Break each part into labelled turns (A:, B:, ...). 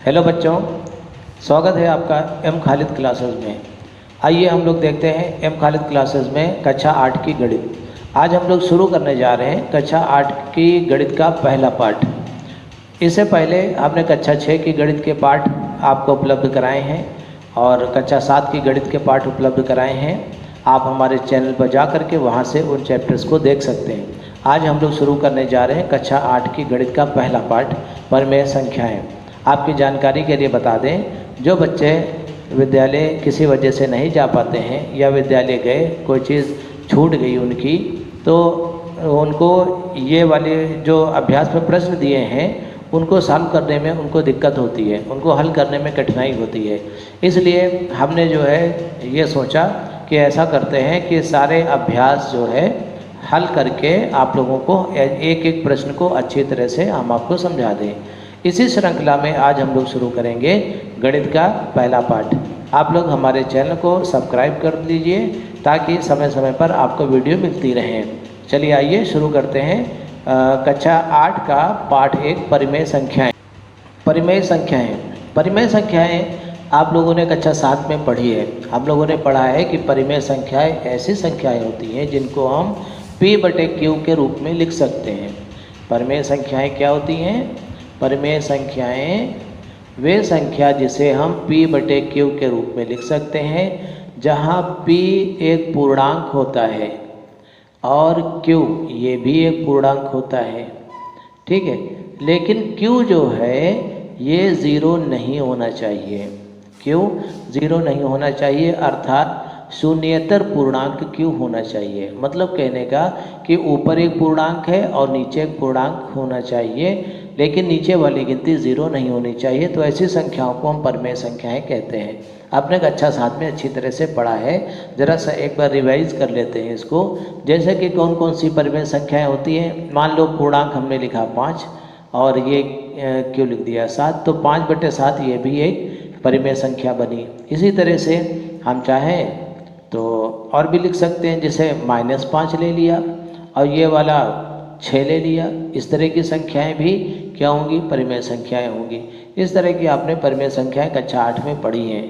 A: Hello बच्चों, स्वागत है आपका एम खालिद क्लासेस में। आइए हम लोग देखते हैं एम खालिद क्लासेस में कक्षा 8 की गणित। आज हम लोग शुरू करने जा रहे हैं कक्षा 8 की गणित का पहला पाठ। इससे पहले हमने कक्षा 6 की गणित के पाठ आपको उपलब्ध कराए हैं और कक्षा 7 की गणित के पाठ उपलब्ध कराए हैं। आप हमारे चैनल पर जा कर के वहाँ से उन चैप्टर्स को देख सकते हैं। आज हम लोग शुरू करने जा रहे हैं कक्षा 8 की गणित का पहला पाठ, परिमेय संख्याएँ। आपकी जानकारी के लिए बता दें, जो बच्चे विद्यालय किसी वजह से नहीं जा पाते हैं या विद्यालय गए कोई चीज़ छूट गई उनकी, तो उनको ये वाले जो अभ्यास में प्रश्न दिए हैं उनको सॉल्व करने में उनको दिक्कत होती है, उनको हल करने में कठिनाई होती है। इसलिए हमने जो है ये सोचा कि ऐसा करते हैं कि सारे अभ्यास जो है हल करके आप लोगों को एक एक प्रश्न को अच्छी तरह से हम आपको समझा दें। इसी श्रृंखला में आज हम लोग शुरू करेंगे गणित का पहला पाठ। आप लोग हमारे चैनल को सब्सक्राइब कर लीजिए ताकि समय समय पर आपको वीडियो मिलती रहे। चलिए आइए शुरू करते हैं कक्षा 8 का पाठ 1, परिमेय संख्याएं। परिमेय संख्याएं आप लोगों ने कक्षा 7 में पढ़ी है। हम लोगों ने पढ़ा है कि परिमेय संख्याएं ऐसी संख्याएं होती हैं जिनको हम P/Q के रूप में लिख सकते हैं। परिमेय संख्याएं क्या होती हैं? परिमेय संख्याएं वे संख्या जिसे हम P/Q के रूप में लिख सकते हैं, जहां P एक पूर्णांक होता है और Q ये भी एक पूर्णांक होता है। ठीक है, लेकिन Q जो है ये ज़ीरो नहीं होना चाहिए। क्यों ज़ीरो नहीं होना चाहिए? अर्थात शून्येतर पूर्णांक Q होना चाहिए। मतलब कहने का कि ऊपर एक पूर्णांक है और नीचे एक पूर्णांक होना चाहिए, लेकिन नीचे वाली गिनती ज़ीरो नहीं होनी चाहिए। तो ऐसी संख्याओं को हम परिमेय संख्याएं कहते हैं। आपने कक्षा 7 में अच्छी तरह से पढ़ा है, ज़रा सा एक बार रिवाइज कर लेते हैं इसको। जैसे कि कौन कौन सी परिमेय संख्याएं होती हैं। मान लो पूर्णांक हमने लिखा 5 और ये क्यों लिख दिया 7, तो 5/7 ये भी एक परिमेय संख्या बनी। इसी तरह से हम चाहें तो और भी लिख सकते हैं, जैसे -5 ले लिया और ये वाला 6 ले लिया। इस तरह की संख्याएं भी क्या होंगी? परिमेय संख्याएं होंगी। इस तरह की आपने परिमेय संख्याएं कक्षा 8 में पढ़ी हैं,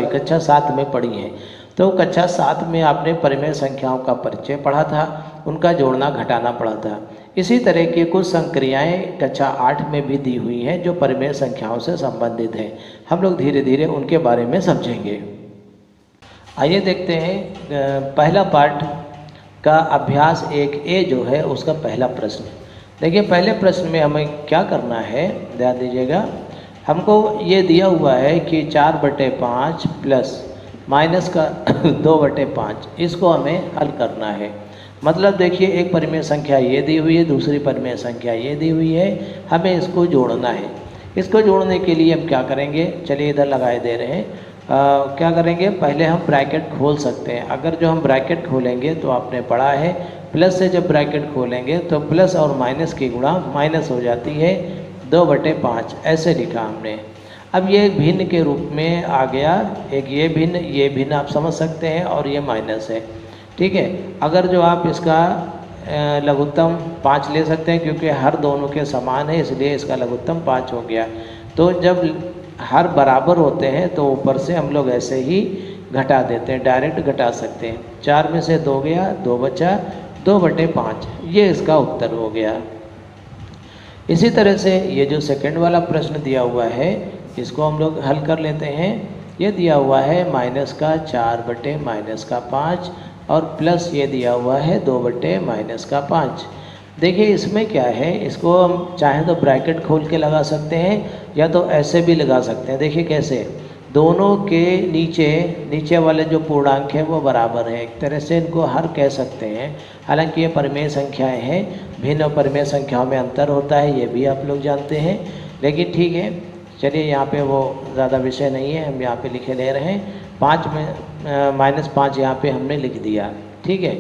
A: कक्षा 7 में पढ़ी हैं। तो कक्षा 7 में आपने परिमेय संख्याओं का परिचय पढ़ा था, उनका जोड़ना घटाना पढ़ा था। इसी तरह की कुछ संक्रियाएं कक्षा 8 में भी दी हुई हैं जो परिमेय संख्याओं से संबंधित हैं। हम लोग धीरे धीरे उनके बारे में समझेंगे। आइए देखते हैं पहला पाठ का अभ्यास 1A जो है उसका पहला प्रश्न। देखिए पहले प्रश्न में हमें क्या करना है, ध्यान दीजिएगा। हमको ये दिया हुआ है कि 4/5 प्लस माइनस का 2/5, इसको हमें हल करना है। मतलब देखिए एक परिमेय संख्या ये दी हुई है, दूसरी परिमेय संख्या ये दी हुई है, हमें इसको जोड़ना है। इसको जोड़ने के लिए हम क्या करेंगे, चलिए इधर लगाए दे रहे हैं। क्या करेंगे, पहले हम ब्रैकेट खोल सकते हैं। अगर जो हम ब्रैकेट खोलेंगे तो आपने पढ़ा है प्लस से जब ब्रैकेट खोलेंगे तो प्लस और माइनस की गुणा माइनस हो जाती है 2/5, ऐसे लिखा हमने। अब ये भिन्न के रूप में आ गया, एक ये भिन्न आप समझ सकते हैं और ये माइनस है। ठीक है, अगर जो आप इसका लघुत्तम 5 ले सकते हैं क्योंकि हर दोनों के समान है, इसलिए इसका लघुत्तम 5 हो गया। तो जब हर बराबर होते हैं तो ऊपर से हम लोग ऐसे ही घटा देते हैं, डायरेक्ट घटा सकते हैं। 4 में से 2 गया, 2 बचा, 2/5, ये इसका उत्तर हो गया। इसी तरह से ये जो सेकंड वाला प्रश्न दिया हुआ है इसको हम लोग हल कर लेते हैं। ये दिया हुआ है -4/-5 और प्लस ये दिया हुआ है 2/-5। देखिए इसमें क्या है, इसको हम चाहें तो ब्रैकेट खोल के लगा सकते हैं या तो ऐसे भी लगा सकते हैं। देखिए कैसे, दोनों के नीचे वाले जो पूर्णांक है वो बराबर है, एक तरह से इनको हर कह सकते हैं। हालांकि ये परिमेय संख्याएं हैं, भिन्न परिमेय संख्याओं में अंतर होता है, ये भी आप लोग जानते हैं। लेकिन ठीक है, चलिए यहाँ पे वो ज़्यादा विषय नहीं है, हम यहाँ पे लिखे ले रहे हैं। 5 में -5 यहाँ पे हमने लिख दिया। ठीक है,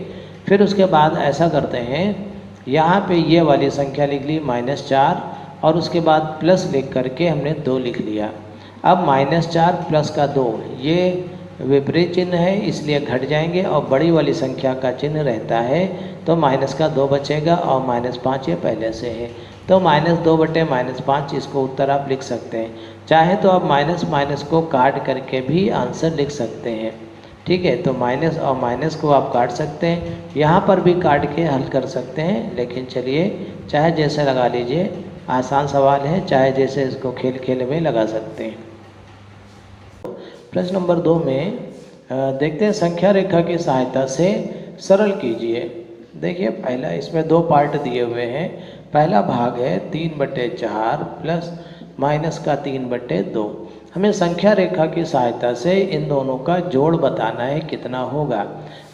A: फिर उसके बाद ऐसा करते हैं, यहाँ पे ये वाली संख्या लिख ली -4 और उसके बाद प्लस लिख करके हमने 2 लिख लिया। अब -4 प्लस का 2 ये विपरीत चिन्ह है, इसलिए घट जाएंगे और बड़ी वाली संख्या का चिन्ह रहता है, तो माइनस का 2 बचेगा और -5 ये पहले से है। तो -2/-5 इसको उत्तर आप लिख सकते हैं। चाहे तो आप माइनस माइनस को काट करके भी आंसर लिख सकते हैं। ठीक है, तो माइनस और माइनस को आप काट सकते हैं, यहाँ पर भी काट के हल कर सकते हैं। लेकिन चलिए, चाहे जैसे लगा लीजिए, आसान सवाल है, चाहे जैसे इसको खेल खेल में लगा सकते हैं। प्रश्न नंबर 2 में देखते हैं, संख्या रेखा की सहायता से सरल कीजिए। देखिए, पहला इसमें 2 पार्ट दिए हुए हैं। पहला भाग है 3/4 प्लस माइनस का 3/2। हमें संख्या रेखा की सहायता से इन दोनों का जोड़ बताना है, कितना होगा।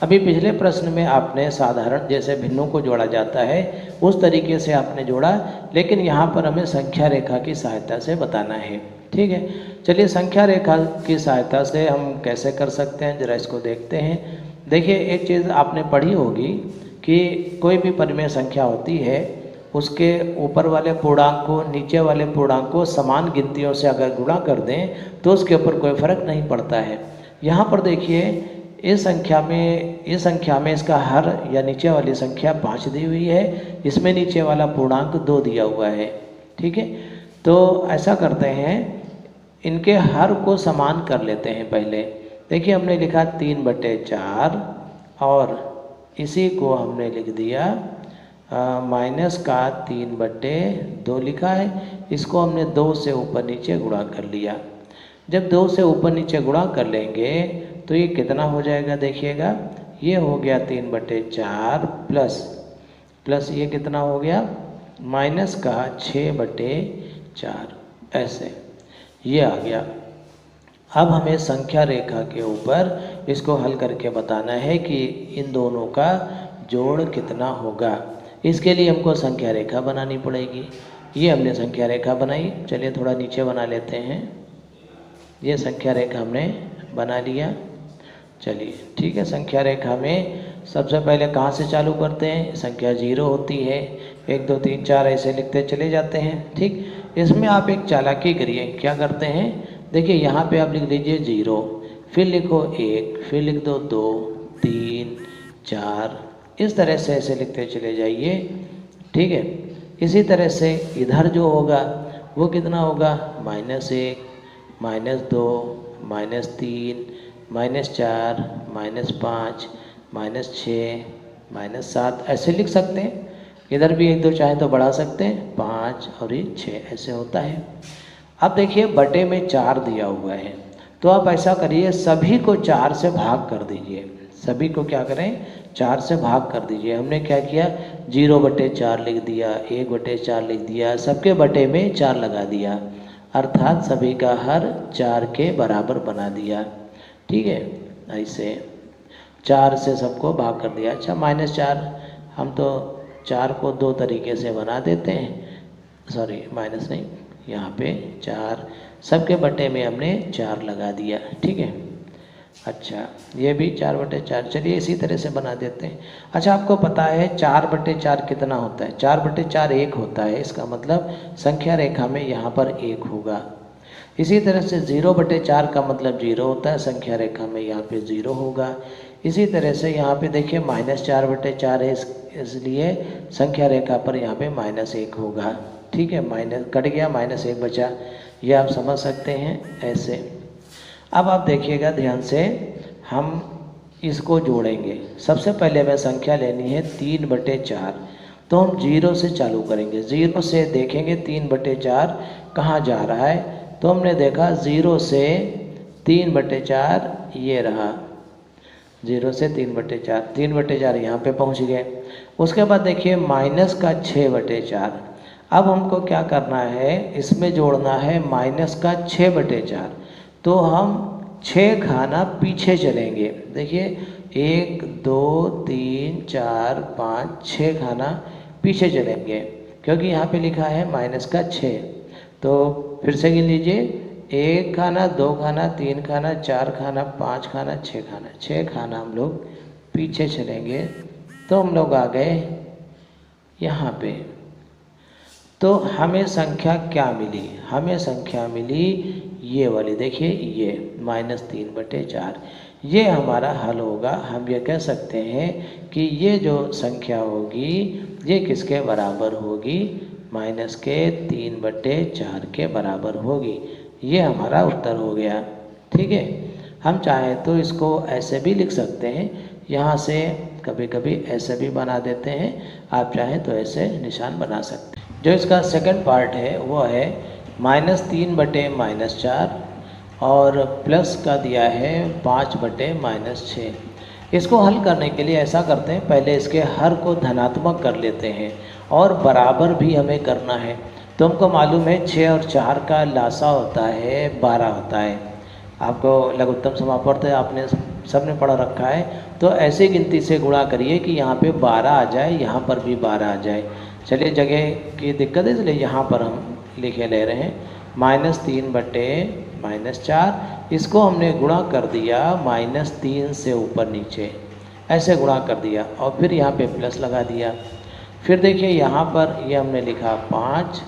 A: अभी पिछले प्रश्न में आपने साधारण जैसे भिन्नों को जोड़ा जाता है उस तरीके से आपने जोड़ा, लेकिन यहाँ पर हमें संख्या रेखा की सहायता से बताना है। ठीक है, चलिए संख्या रेखा की सहायता से हम कैसे कर सकते हैं, ज़रा इसको देखते हैं। देखिए, एक चीज़ आपने पढ़ी होगी कि कोई भी परिमेय संख्या होती है, उसके ऊपर वाले पूर्णांक को नीचे वाले पूर्णांक को समान गिनतियों से अगर गुणा कर दें तो उसके ऊपर कोई फर्क नहीं पड़ता है। यहाँ पर देखिए, इस संख्या में इसका हर या नीचे वाली संख्या 5 दी हुई है, इसमें नीचे वाला पूर्णांक 2 दिया हुआ है। ठीक है, तो ऐसा करते हैं, इनके हर को समान कर लेते हैं। पहले देखिए, हमने लिखा 3/4 और इसी को हमने लिख दिया माइनस का 3/2 लिखा है। इसको हमने 2 से ऊपर नीचे गुणा कर लिया। जब 2 से ऊपर नीचे गुणा कर लेंगे तो ये कितना हो जाएगा, देखिएगा, ये हो गया 3/4 प्लस ये कितना हो गया, माइनस का 6/4, ऐसे ये आ गया। अब हमें संख्या रेखा के ऊपर इसको हल करके बताना है कि इन दोनों का जोड़ कितना होगा। इसके लिए हमको संख्या रेखा बनानी पड़ेगी। ये हमने संख्या रेखा बनाई। चलिए थोड़ा नीचे बना लेते हैं। ये संख्या रेखा हमने बना लिया। चलिए ठीक है, संख्या रेखा में सबसे पहले कहाँ से चालू करते हैं, संख्या 0 होती है। 1 2 3 4 ऐसे लिखते चले जाते हैं। ठीक, इसमें आप एक चालाकी करिए। क्या करते हैं, देखिए यहाँ पे आप लिख लीजिए 0, फिर लिखो 1, फिर लिख दो 2 3 4, इस तरह से ऐसे लिखते चले जाइए। ठीक है, इसी तरह से इधर जो होगा वो कितना होगा, -1 -2 -3 -4 -5 -6 -7 ऐसे लिख सकते हैं। इधर भी 1 2 चाहे तो बढ़ा सकते हैं, 5 और ये 6 ऐसे होता है। अब देखिए बटे में 4 दिया हुआ है, तो आप ऐसा करिए, सभी को 4 से भाग कर दीजिए। सभी को क्या करें, 4 से भाग कर दीजिए। हमने क्या किया, 0/4 लिख दिया, 1/4 लिख दिया, सबके बटे में 4 लगा दिया, अर्थात सभी का हर 4 के बराबर बना दिया। ठीक है, ऐसे 4 से सबको भाग कर दिया। अच्छा, -4 हम तो 4 को 2 तरीके से बना देते हैं, सॉरी माइनस नहीं, यहाँ पे 4 सबके बटे में हमने 4 लगा दिया। ठीक है, अच्छा ये भी 4/4, चलिए इसी तरह से बना देते हैं। अच्छा, आपको पता है 4/4 कितना होता है, 4/4 1 होता है। इसका मतलब संख्या रेखा में यहाँ पर 1 होगा। इसी तरह से 0/4 का मतलब 0 होता है, संख्या रेखा में यहाँ पे 0 होगा। इसी तरह से यहाँ पे देखिए -4/4 है, इसलिए संख्या रेखा पर यहाँ पे -1 होगा। ठीक है, माइनस कट गया, -1 बचा, ये आप समझ सकते हैं ऐसे। अब आप देखिएगा ध्यान से, हम इसको जोड़ेंगे। सबसे पहले हमें संख्या लेनी है 3/4, तो हम 0 से चालू करेंगे। 0 से देखेंगे 3/4 कहाँ जा रहा है, तो हमने देखा 0 से 3/4 ये रहा, 0 से 3/4, 3/4 यहाँ पे पहुँच गए। उसके बाद देखिए माइनस का 6/4। अब हमको क्या करना है, इसमें जोड़ना है माइनस का 6/4, तो हम 6 खाना पीछे चलेंगे। देखिए 1 2 3 4 5 6 खाना पीछे चलेंगे, क्योंकि यहाँ पे लिखा है -6। तो फिर से गिन लीजिए, 1 खाना 2 खाना 3 खाना 4 खाना 5 खाना 6 खाना, 6 खाना हम लोग पीछे चलेंगे। तो हम लोग आ गए यहाँ पे। तो हमें संख्या क्या मिली, हमें संख्या मिली ये वाली, देखिए ये -3/4, ये हमारा हल होगा। हम ये कह सकते हैं कि ये जो संख्या होगी ये किसके बराबर होगी, माइनस के 3/4 के बराबर होगी। ये हमारा उत्तर हो गया। ठीक है, हम चाहें तो इसको ऐसे भी लिख सकते हैं, यहाँ से कभी कभी ऐसे भी बना देते हैं, आप चाहें तो ऐसे निशान बना सकते हैं। जो इसका सेकंड पार्ट है वो है -3/-4 और प्लस का दिया है 5/-6। इसको हल करने के लिए ऐसा करते हैं, पहले इसके हर को धनात्मक कर लेते हैं और बराबर भी हमें करना है। तो हमको मालूम है 6 और 4 का लासा होता है 12 होता है। आपको लघुत्तम समापवर्त आपने सबने पढ़ा रखा है, तो ऐसे गिनती से गुणा करिए कि यहाँ पे 12 आ जाए, यहाँ पर भी 12 आ जाए। चलिए, जगह की दिक्कत है इसलिए यहाँ पर हम लिखे ले रहे हैं -3/-4। इसको हमने गुणा कर दिया -3 से ऊपर नीचे, ऐसे गुणा कर दिया और फिर यहाँ पे प्लस लगा दिया। फिर देखिए यहाँ पर ये हमने लिखा 5,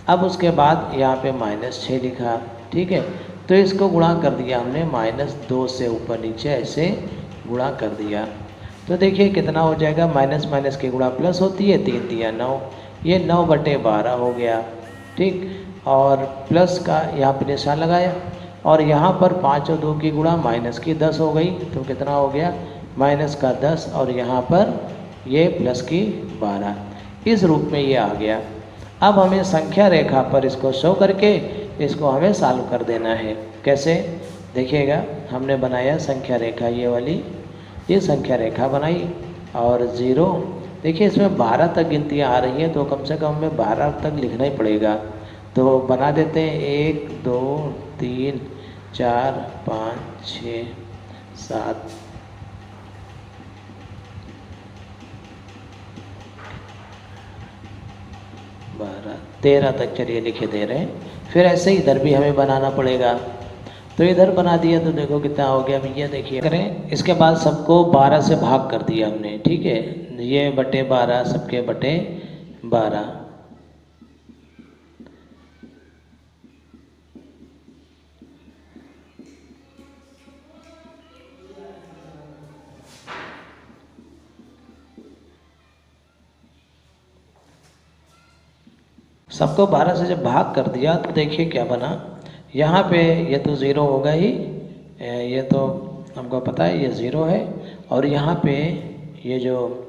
A: अब उसके बाद यहाँ पे -6 लिखा। ठीक है, तो इसको गुणा कर दिया हमने -2 से ऊपर नीचे, ऐसे गुणा कर दिया। तो देखिए कितना हो जाएगा, माइनस माइनस की गुणा प्लस होती है, 3 दिया 9, ये 9/12 हो गया। ठीक, और प्लस का यहाँ पे निशान लगाया और यहाँ पर 5 और 2 की गुणा माइनस की 10 हो गई, तो कितना हो गया माइनस का 10 और यहाँ पर ये प्लस की 12। इस रूप में ये आ गया। अब हमें संख्या रेखा पर इसको शो करके इसको हमें सॉल्व कर देना है। कैसे, देखिएगा, हमने बनाया संख्या रेखा, ये वाली, ये संख्या रेखा बनाई और 0। देखिए इसमें 12 तक गिनतियाँ आ रही हैं, तो कम से कम हमें 12 तक लिखना ही पड़ेगा। तो बना देते हैं 1 2 3 4 5 6 7 12 13 तक चलिए लिखे दे रहे हैं। फिर ऐसे इधर भी हमें बनाना पड़ेगा, तो इधर बना दिया तो देखो कितना हो गया भैया, देखिए करें। इसके बाद सबको 12 से भाग कर दिया हमने। ठीक है, ये /12 सबके /12। सबको 12 से जब भाग कर दिया तो देखिए क्या बना। यहाँ पे ये तो 0 होगा ही, ये तो हमको पता है ये 0 है, और यहाँ पे ये जो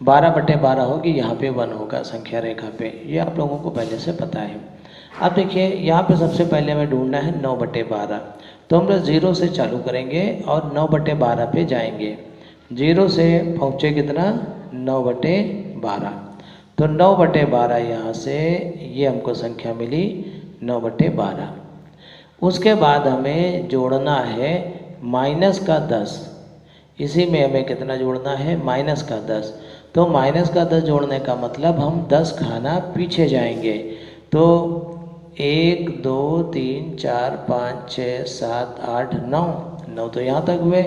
A: 12/12 होगी, यहाँ पे 1 होगा संख्या रेखा पे, ये आप लोगों को पहले से पता है। अब देखिए यहाँ पे सबसे पहले हमें ढूंढना है 9/12, तो हम लोग 0 से चालू करेंगे और 9/12 पे जाएंगे। 0 से पहुँचे कितना 9/12, तो 9/12 यहाँ से ये हमको संख्या मिली 9/12। उसके बाद हमें जोड़ना है माइनस का 10, इसी में हमें कितना जोड़ना है माइनस का 10। तो माइनस का 10 जोड़ने का मतलब हम 10 खाना पीछे जाएंगे। तो 1 2 3 4 5 6 7 8 9, 9 तो यहाँ तक हुए,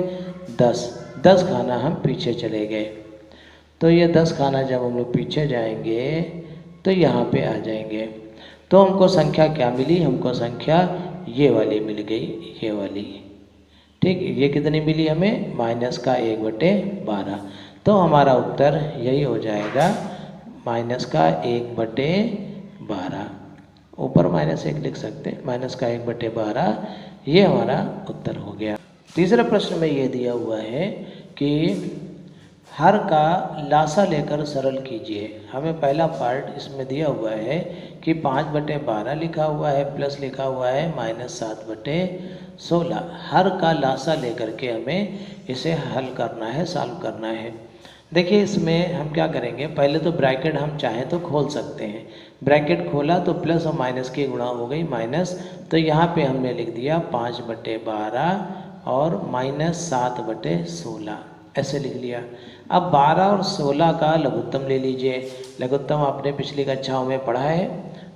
A: 10 खाना हम पीछे चले गए। तो ये 10 खाना जब हम लोग पीछे जाएंगे तो यहाँ पे आ जाएंगे। तो हमको संख्या क्या मिली, हमको संख्या ये वाली मिल गई, ये वाली। ठीक, ये कितनी मिली हमें माइनस का 1/12। तो हमारा उत्तर यही हो जाएगा माइनस का 1/12। ऊपर -1 लिख सकते हैं, माइनस का 1/12, ये हमारा उत्तर हो गया। तीसरे प्रश्न में ये दिया हुआ है कि हर का लासा लेकर सरल कीजिए। हमें पहला पार्ट इसमें दिया हुआ है कि 5/12 लिखा हुआ है, प्लस लिखा हुआ है -7/16। हर का लासा लेकर के हमें इसे हल करना है, सॉल्व करना है। देखिए इसमें हम क्या करेंगे, पहले तो ब्रैकेट हम चाहें तो खोल सकते हैं। ब्रैकेट खोला तो प्लस और माइनस की गुणा हो गई माइनस, तो यहाँ पे हमने लिख दिया 5/12 और -7/16, ऐसे लिख लिया। अब 12 और 16 का लघुत्तम ले लीजिए। लघुत्तम आपने पिछली कक्षाओं में पढ़ा है,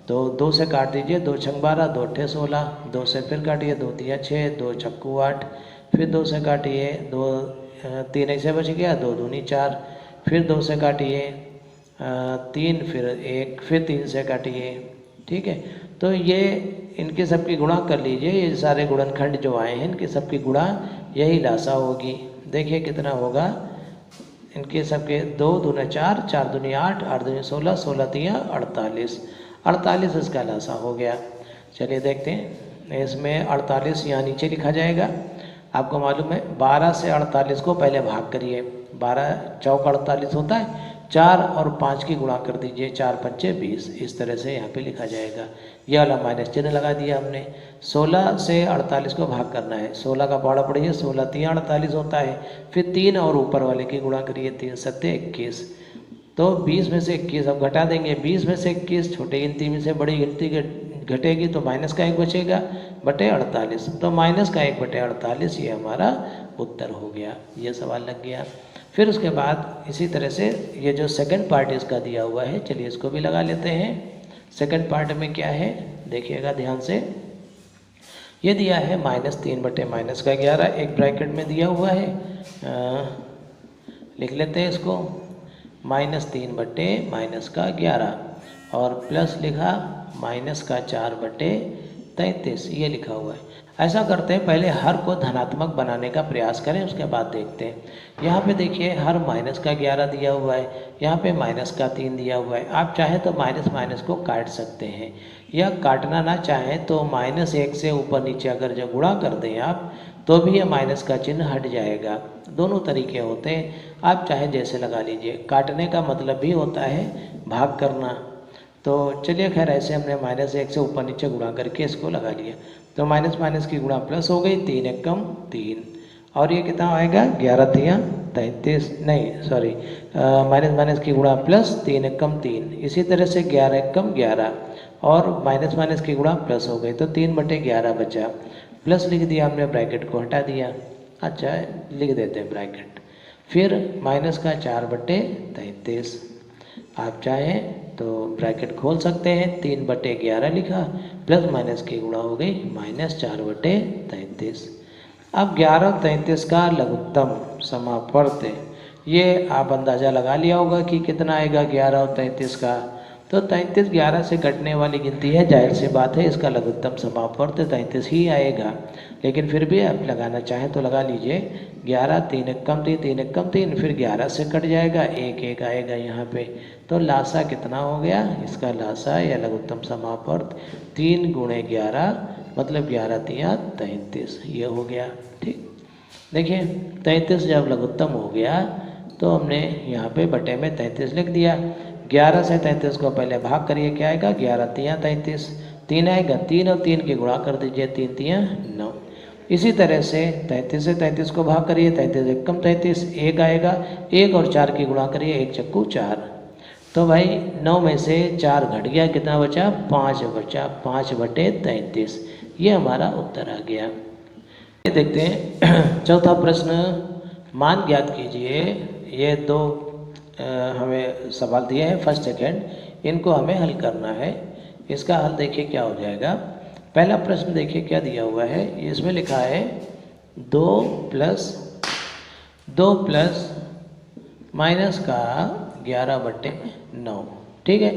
A: तो 2 से काट दीजिए, 2 छंग 12, 2 अट्ठे 16, 2 से फिर काटिए, 2 तिया 6, 2 छक्कू 8, फिर 2 से काटिए, 2 3 ऐसे बच गया, 2 दूनी 4, फिर 2 से काटिए 3, फिर 1, फिर 3 से काटिए। ठीक है, तो ये इनके सबकी गुणा कर लीजिए। ये सारे गुणनखंड जो आए हैं इनके सबकी गुणा यही लासा होगी। देखिए कितना होगा, इनके सबके 2 दूने 4, 4 दूनी 8, 8 दूनी 16, 16 तिया 48, 48 इसका लासा हो गया। चलिए देखते हैं, इसमें 48 यहाँ नीचे लिखा जाएगा। आपको मालूम है 12 से 48 को पहले भाग करिए, 12 चौक 48 होता है, 4 और 5 की गुणा कर दीजिए, 4 पंचे 20, इस तरह से यहाँ पे लिखा जाएगा। यह वाला माइनस चिन्ह लगा दिया हमने। 16 से 48 को भाग करना है, 16 का पौड़ा पड़िए, 16 तिया 48 होता है, फिर 3 और ऊपर वाले की गुणा करिए, 3 सत्ते 21, तो 20 में से 21 अब घटा देंगे, 20 में से 21 छोटी गिनती में से बड़ी गिनती घटेगी तो माइनस का 1 बचेगा बटे 48, तो माइनस का 1 बटे 48 ये हमारा उत्तर हो गया। ये सवाल लग गया। फिर उसके बाद इसी तरह से ये जो सेकंड पार्ट इसका दिया हुआ है, चलिए इसको भी लगा लेते हैं। सेकंड पार्ट में क्या है देखिएगा ध्यान से, ये दिया है -3 बटे माइनस का 11, एक ब्रैकेट में दिया हुआ है, लिख लेते हैं इसको, -3 बटे माइनस का 11 और प्लस लिखा माइनस का 4 बटे 33, ये लिखा हुआ है। ऐसा करते हैं, पहले हर को धनात्मक बनाने का प्रयास करें, उसके बाद देखते हैं। यहाँ पे देखिए हर माइनस का 11 दिया हुआ है, यहाँ पे माइनस का 3 दिया हुआ है। आप चाहें तो माइनस माइनस को काट सकते हैं, या काटना ना चाहें तो -1 से ऊपर नीचे अगर जो गुणा कर दें आप, तो भी ये माइनस का चिन्ह हट जाएगा। दोनों तरीके होते हैं, आप चाहे जैसे लगा लीजिए। काटने का मतलब भी होता है भाग करना। तो चलिए खैर ऐसे हमने -1 से ऊपर नीचे गुणा करके इसको लगा लिया, तो माइनस माइनस की गुणा प्लस हो गई, 3 एकम 3, और ये कितना आएगा 11 तिया 33, नहीं सॉरी, माइनस माइनस की गुणा प्लस, 3 एकम 3, इसी तरह से 11 एकम 11 और माइनस माइनस की गुणा प्लस हो गई, तो 3 बटे 11 बचा, प्लस लिख दिया हमने, ब्रैकेट को हटा दिया। अच्छा लिख देते हैं ब्रैकेट, फिर माइनस का 4 बटे 33, आप चाहें तो ब्रैकेट खोल सकते हैं, 3 बटे 11 लिखा, प्लस माइनस की गुणा हो गई -4 बटे 33। अब 11 और 33 का लघुत्तम समापवर्त, ये आप अंदाज़ा लगा लिया होगा कि कितना आएगा 11 और 33 का, तो 33 11 से कटने वाली गिनती है, जाहिर सी बात है इसका लघुत्तम समापवर्त 33 ही आएगा, लेकिन फिर भी आप लगाना चाहें तो लगा लीजिए। 11 3 एकम 3, 3 एकम 3, फिर 11 से कट जाएगा, 1 1 आएगा यहाँ पे, तो लासा कितना हो गया, इसका लासा या लघुत्तम समापवर्त 3 गुणे 11 मतलब 11 तिया 33, ये हो गया। ठीक, देखिए 33 जब लघुत्तम हो गया तो हमने यहाँ पे बटे में 33 लिख दिया। 11 से 33 को पहले भाग करिए, क्या आएगा 11 तिया 33, 3 आएगा, 3 और 3 की गुणा कर दीजिए, 3 तिया 9। इसी तरह से 33 से 33 को भाग करिए, 33 एकम 33, 1 आएगा, 1 और 4 की गुणा करिए, 1 चक्कू 4, तो भाई 9 में से 4 घट गया, कितना बचा 5 बचा, 5 बटे 33, ये हमारा उत्तर आ गया। ये देखते हैं चौथा प्रश्न, मान ज्ञात कीजिए। ये 2 हमें सवाल दिए हैं फर्स्ट सेकेंड, इनको हमें हल करना है। इसका हल देखिए क्या हो जाएगा। पहला प्रश्न देखिए क्या दिया हुआ है, इसमें लिखा है 2 प्लस माइनस का 11 बटे 9। ठीक है,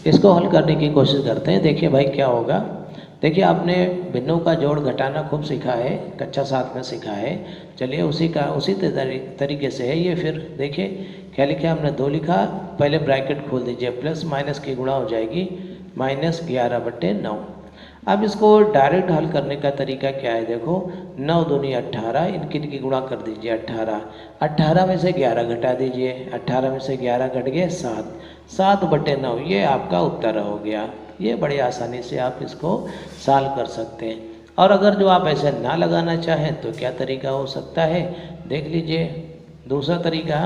A: इसको हल करने की कोशिश करते हैं। देखिए भाई क्या होगा, देखिए आपने भिन्नों का जोड़ घटाना खूब सीखा है, कक्षा 7 में सीखा है। चलिए उसी तरीके से है ये। फिर देखिए क्या लिखा है हमने, 2 लिखा, पहले ब्रैकेट खोल दीजिए, प्लस माइनस की गुणा हो जाएगी -11 बटे 9। अब इसको डायरेक्ट हल करने का तरीका क्या है, देखो 9 दूनी 18, इनकी गुणा कर दीजिए 18, 18 में से 11 घटा दीजिए, 18 में से 11 घट गए 7, 7 बटे 9, ये आपका उत्तर हो गया। ये बड़ी आसानी से आप इसको सॉल्व कर सकते हैं। और अगर जो आप ऐसे ना लगाना चाहें तो क्या तरीका हो सकता है, देख लीजिए दूसरा तरीका,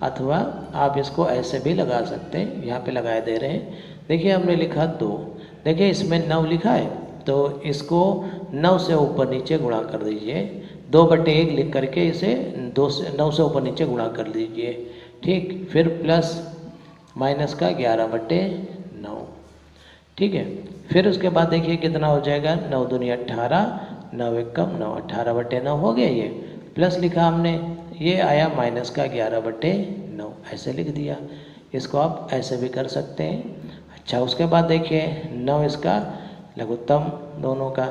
A: अथवा आप इसको ऐसे भी लगा सकते हैं। यहाँ पे लगाए दे रहे हैं, देखिए हमने लिखा 2, देखिए इसमें 9 लिखा है, तो इसको 9 से ऊपर नीचे गुणा कर दीजिए, 2 बटे 1 लिख करके इसे 9 से ऊपर नीचे गुणा कर दीजिए। ठीक, फिर प्लस माइनस का 11 बटे 9। ठीक है, फिर उसके बाद देखिए कितना हो जाएगा, 9 दूनी 18, 9 एकम 9, 18 बटे 9 हो गया। ये प्लस लिखा हमने, ये आया माइनस का 11 बटे 9, ऐसे लिख दिया। इसको आप ऐसे भी कर सकते हैं। अच्छा, उसके बाद देखिए 9 इसका लघुत्तम दोनों का,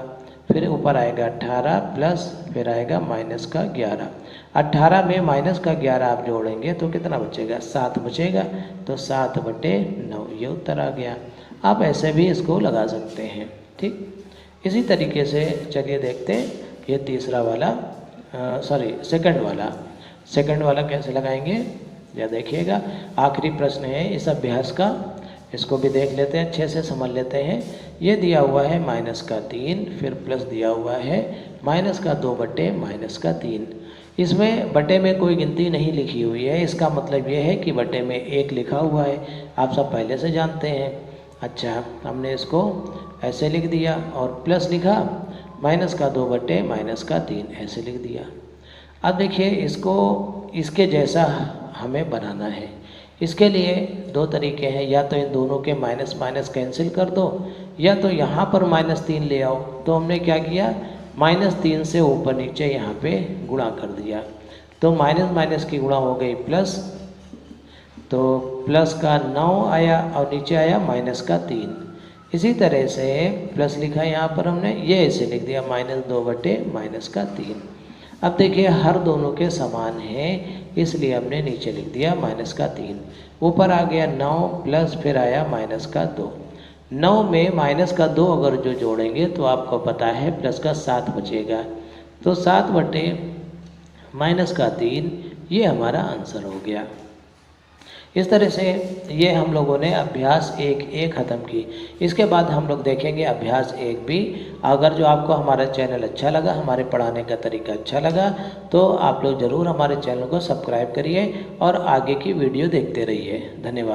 A: फिर ऊपर आएगा 18 प्लस फिर आएगा माइनस का 11। 18 में माइनस का 11 आप जोड़ेंगे तो कितना बचेगा, 7 बचेगा। तो 7/9 ये उत्तर आ गया। आप ऐसे भी इसको लगा सकते हैं। ठीक, इसी तरीके से चलिए देखते हैं ये तीसरा वाला सेकंड वाला कैसे लगाएंगे, या देखिएगा। आखिरी प्रश्न है इस अभ्यास का, इसको भी देख लेते हैं, अच्छे से समझ लेते हैं। ये दिया हुआ है -3, फिर प्लस दिया हुआ है -2/-3। इसमें बटे में कोई गिनती नहीं लिखी हुई है, इसका मतलब ये है कि बटे में 1 लिखा हुआ है, आप सब पहले से जानते हैं। अच्छा, हमने इसको ऐसे लिख दिया और प्लस लिखा -2/-3 ऐसे लिख दिया। अब देखिए इसको इसके जैसा हमें बनाना है। इसके लिए 2 तरीके हैं, या तो इन दोनों के माइनस माइनस कैंसिल कर दो, या तो यहाँ पर -3 ले आओ। तो हमने क्या किया, -3 से ऊपर नीचे यहाँ पे गुणा कर दिया, तो माइनस माइनस की गुणा हो गई प्लस, तो प्लस का 9 आया और नीचे आया -3। इसी तरह से प्लस लिखा यहाँ पर हमने, ये ऐसे लिख दिया -2/-3। अब देखिए हर दोनों के समान हैं, इसलिए हमने नीचे लिख दिया -3। ऊपर आ गया 9 प्लस फिर आया -2। 9 में -2 अगर जो जोड़ेंगे तो आपको पता है प्लस का 7 बचेगा। तो 7/-3 ये हमारा आंसर हो गया। इस तरह से ये हम लोगों ने अभ्यास 1 ख़त्म की। इसके बाद हम लोग देखेंगे अभ्यास 1B। अगर जो आपको हमारा चैनल अच्छा लगा, हमारे पढ़ाने का तरीका अच्छा लगा, तो आप लोग ज़रूर हमारे चैनल को सब्सक्राइब करिए और आगे की वीडियो देखते रहिए। धन्यवाद।